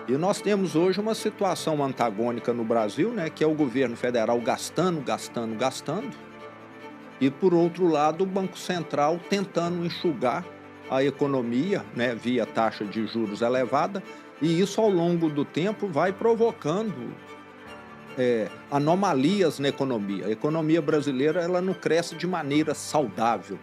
E nós temos hoje uma situação antagônica no Brasil, né, que é o governo federal gastando, gastando, gastando, e por outro lado o Banco Central tentando enxugar a economia, né, via taxa de juros elevada, e isso ao longo do tempo vai provocando anomalias na economia. A economia brasileira ela não cresce de maneira saudável.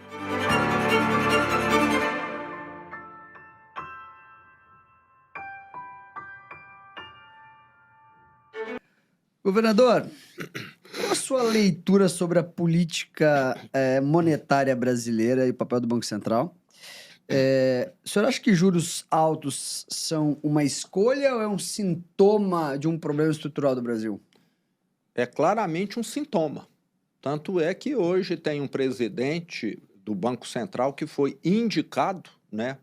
Governador, qual a sua leitura sobre a política monetária brasileira e o papel do Banco Central? O senhor acha que juros altos são uma escolha ou é um sintoma de um problema estrutural do Brasil? É claramente um sintoma. Tanto é que hoje tem um presidente do Banco Central que foi indicado, né,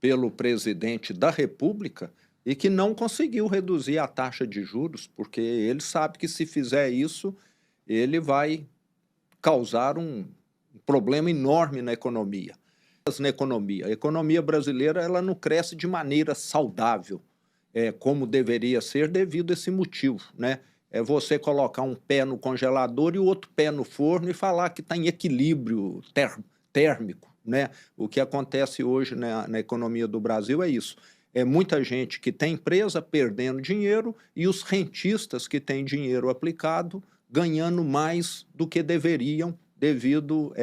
pelo presidente da República e que não conseguiu reduzir a taxa de juros, porque ele sabe que se fizer isso, ele vai causar um problema enorme na economia. A economia brasileira ela não cresce de maneira saudável, como deveria ser devido a esse motivo, né? É você colocar um pé no congelador e o outro pé no forno e falar que está em equilíbrio térmico, né? O que acontece hoje na economia do Brasil é isso. É muita gente que tem empresa perdendo dinheiro e os rentistas que têm dinheiro aplicado ganhando mais do que deveriam devido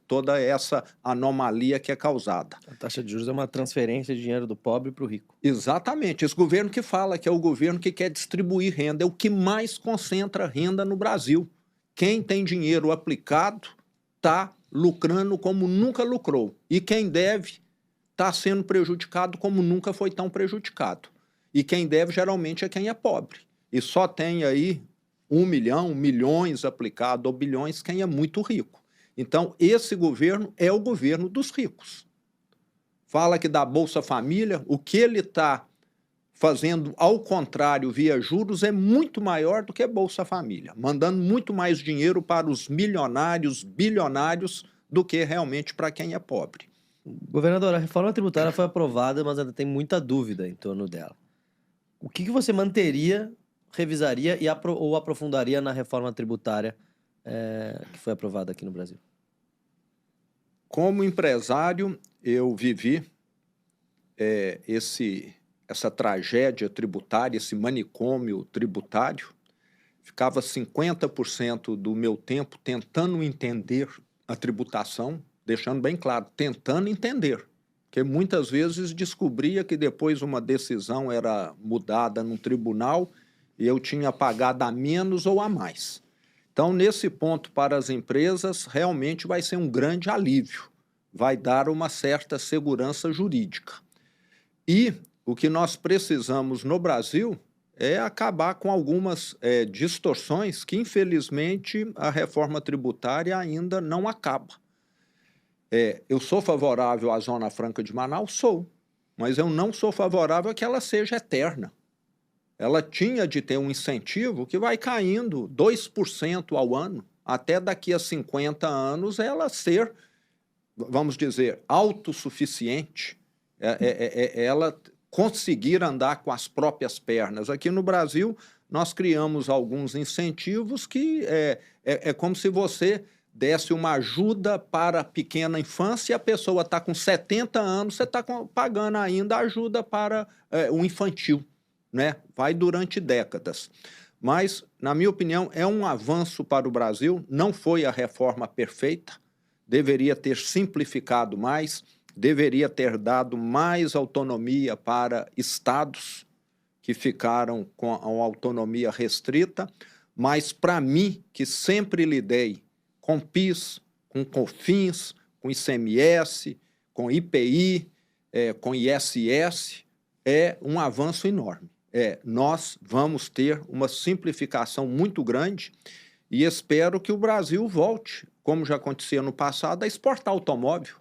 toda essa anomalia que é causada. A taxa de juros é uma transferência de dinheiro do pobre para o rico. Exatamente, esse governo que fala que é o governo que quer distribuir renda, é o que mais concentra renda no Brasil. Quem tem dinheiro aplicado está lucrando como nunca lucrou, e quem deve está sendo prejudicado como nunca foi tão prejudicado. E quem deve geralmente é quem é pobre, e só tem aí 1 milhão, milhões aplicado, ou bilhões, quem é muito rico. Então, esse governo é o governo dos ricos. Fala que dá Bolsa Família, o que ele está fazendo ao contrário via juros é muito maior do que Bolsa Família, mandando muito mais dinheiro para os milionários, bilionários, do que realmente para quem é pobre. Governador, a reforma tributária foi aprovada, mas ainda tem muita dúvida em torno dela. O que você manteria, revisaria ou aprofundaria na reforma tributária que foi aprovada aqui no Brasil? Como empresário, eu vivi essa tragédia tributária, esse manicômio tributário. Ficava 50% do meu tempo tentando entender a tributação, deixando bem claro, tentando entender. Porque muitas vezes descobria que depois uma decisão era mudada num tribunal e eu tinha pagado a menos ou a mais. Então, nesse ponto, para as empresas, realmente vai ser um grande alívio, vai dar uma certa segurança jurídica. E o que nós precisamos no Brasil é acabar com algumas distorções que, infelizmente, a reforma tributária ainda não acaba. Eu sou favorável à Zona Franca de Manaus? Sou, mas eu não sou favorável a que ela seja eterna. Ela tinha de ter um incentivo que vai caindo 2% ao ano, até daqui a 50 anos ela ser, vamos dizer, autossuficiente, ela conseguir andar com as próprias pernas. Aqui no Brasil, nós criamos alguns incentivos que é como se você desse uma ajuda para a pequena infância e a pessoa está com 70 anos, você está pagando ainda ajuda para o infantil, né? Vai durante décadas. Mas, na minha opinião, é um avanço para o Brasil, não foi a reforma perfeita, deveria ter simplificado mais, deveria ter dado mais autonomia para estados que ficaram com a autonomia restrita, mas para mim, que sempre lidei com PIS, com COFINS, com ICMS, com IPI, com ISS, é um avanço enorme. Nós vamos ter uma simplificação muito grande e espero que o Brasil volte, como já acontecia no passado, a exportar automóvel.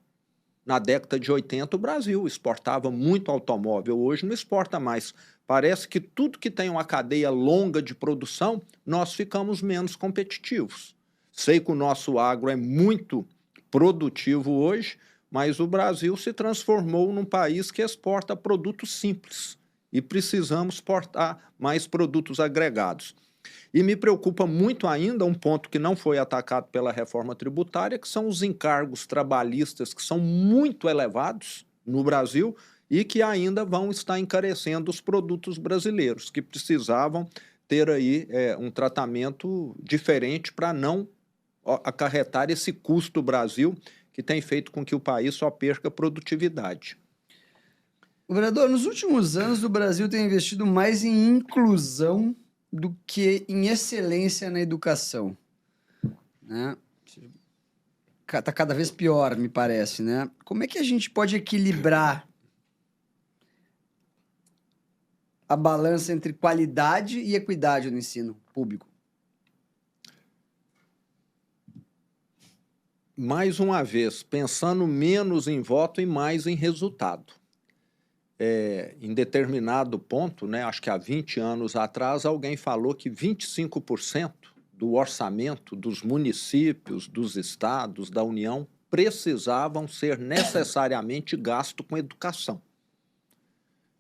Na década de 80, o Brasil exportava muito automóvel, hoje não exporta mais. Parece que tudo que tem uma cadeia longa de produção, nós ficamos menos competitivos. Sei que o nosso agro é muito produtivo hoje, mas o Brasil se transformou num país que exporta produtos simples. e precisamos exportar mais produtos agregados. E me preocupa muito ainda um ponto que não foi atacado pela reforma tributária, que são os encargos trabalhistas, que são muito elevados no Brasil e que ainda vão estar encarecendo os produtos brasileiros, que precisavam ter aí um tratamento diferente para não acarretar esse custo Brasil, que tem feito com que o país só perca produtividade. Governador, nos últimos anos o Brasil tem investido mais em inclusão do que em excelência na educação, né? Tá cada vez pior, me parece, né? Como é que a gente pode equilibrar a balança entre qualidade e equidade no ensino público? Mais uma vez, pensando menos em voto e mais em resultado. Em determinado ponto, né, acho que há 20 anos atrás, alguém falou que 25% do orçamento dos municípios, dos estados, da União, precisavam ser necessariamente gasto com educação.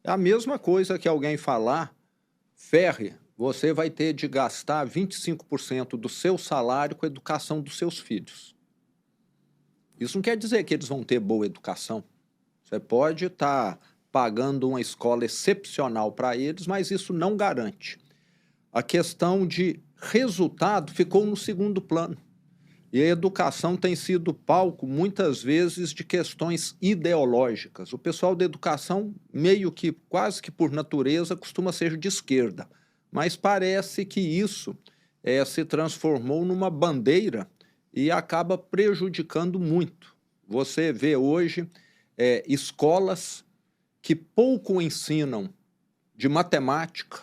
É a mesma coisa que alguém falar, Ferri, você vai ter de gastar 25% do seu salário com a educação dos seus filhos. Isso não quer dizer que eles vão ter boa educação. Você pode estar pagando uma escola excepcional para eles, mas isso não garante. A questão de resultado ficou no segundo plano. E a educação tem sido palco, muitas vezes, de questões ideológicas. O pessoal da educação, meio que, quase que por natureza, costuma ser de esquerda. Mas parece que isso se transformou numa bandeira e acaba prejudicando muito. Você vê hoje escolas que pouco ensinam de matemática,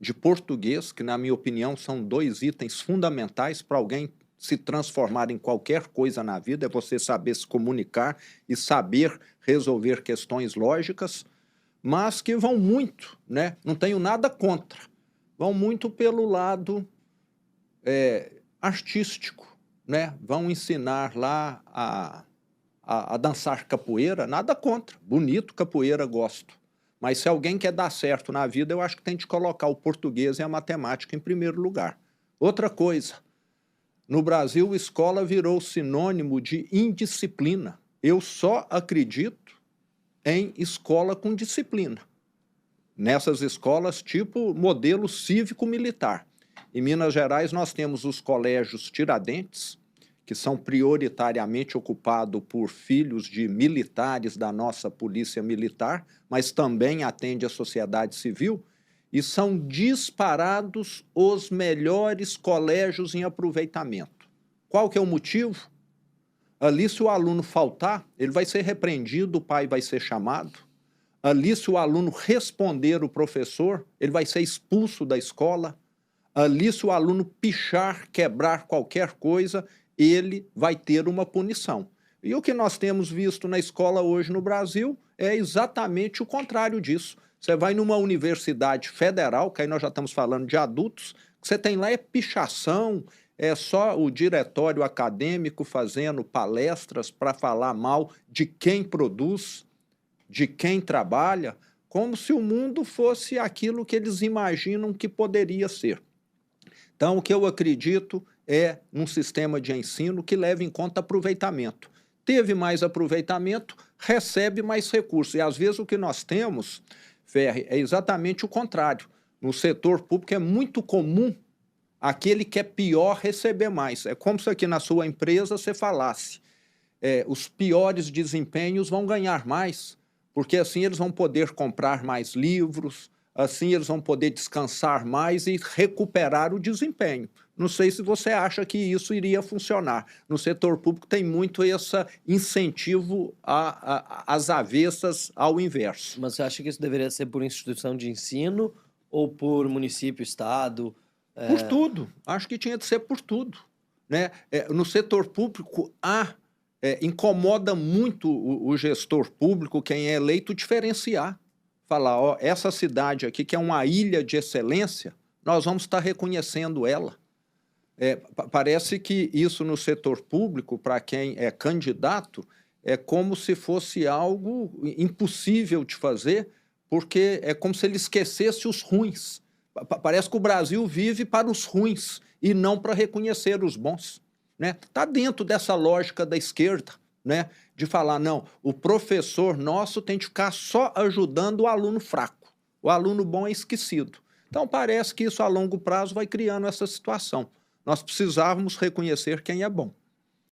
de português, que, na minha opinião, são 2 itens fundamentais para alguém se transformar em qualquer coisa na vida, é você saber se comunicar e saber resolver questões lógicas, mas que vão muito, né? Não tenho nada contra, vão muito pelo lado artístico, né? Vão ensinar lá a dançar capoeira, nada contra, bonito, capoeira, gosto. Mas se alguém quer dar certo na vida, eu acho que tem de colocar o português e a matemática em primeiro lugar. Outra coisa, no Brasil, escola virou sinônimo de indisciplina. Eu só acredito em escola com disciplina. Nessas escolas tipo modelo cívico-militar. Em Minas Gerais, nós temos os colégios Tiradentes, que são prioritariamente ocupados por filhos de militares da nossa polícia militar, mas também atende a sociedade civil, e são disparados os melhores colégios em aproveitamento. Qual que é o motivo? Ali, se o aluno faltar, ele vai ser repreendido, o pai vai ser chamado. Ali, se o aluno responder o professor, ele vai ser expulso da escola. Ali, se o aluno pichar, quebrar qualquer coisa, ele vai ter uma punição. E o que nós temos visto na escola hoje no Brasil é exatamente o contrário disso. Você vai numa universidade federal, que aí nós já estamos falando de adultos, que você tem lá pichação, é só o diretório acadêmico fazendo palestras para falar mal de quem produz, de quem trabalha, como se o mundo fosse aquilo que eles imaginam que poderia ser. Então, o que eu acredito é num sistema de ensino que leve em conta aproveitamento. Teve mais aproveitamento, recebe mais recursos. E, às vezes, o que nós temos, Ferri, é exatamente o contrário. No setor público é muito comum aquele que é pior receber mais. É como se aqui na sua empresa você falasse, os piores desempenhos vão ganhar mais, porque assim eles vão poder comprar mais livros, assim eles vão poder descansar mais e recuperar o desempenho. Não sei se você acha que isso iria funcionar. No setor público tem muito esse incentivo às avessas ao inverso. Mas você acha que isso deveria ser por instituição de ensino ou por município, estado? Por tudo. Acho que tinha de ser por tudo, né? No setor público, incomoda muito o gestor público, quem é eleito, diferenciar. Falar, ó, essa cidade aqui, que é uma ilha de excelência, nós vamos estar reconhecendo ela. Parece que isso no setor público, para quem é candidato, é como se fosse algo impossível de fazer, porque é como se ele esquecesse os ruins. Parece que o Brasil vive para os ruins e não para reconhecer os bons. Né? Tá dentro dessa lógica da esquerda, né? De falar, não, o professor nosso tem de ficar só ajudando o aluno fraco. O aluno bom é esquecido. Então, parece que isso a longo prazo vai criando essa situação. Nós precisávamos reconhecer quem é bom.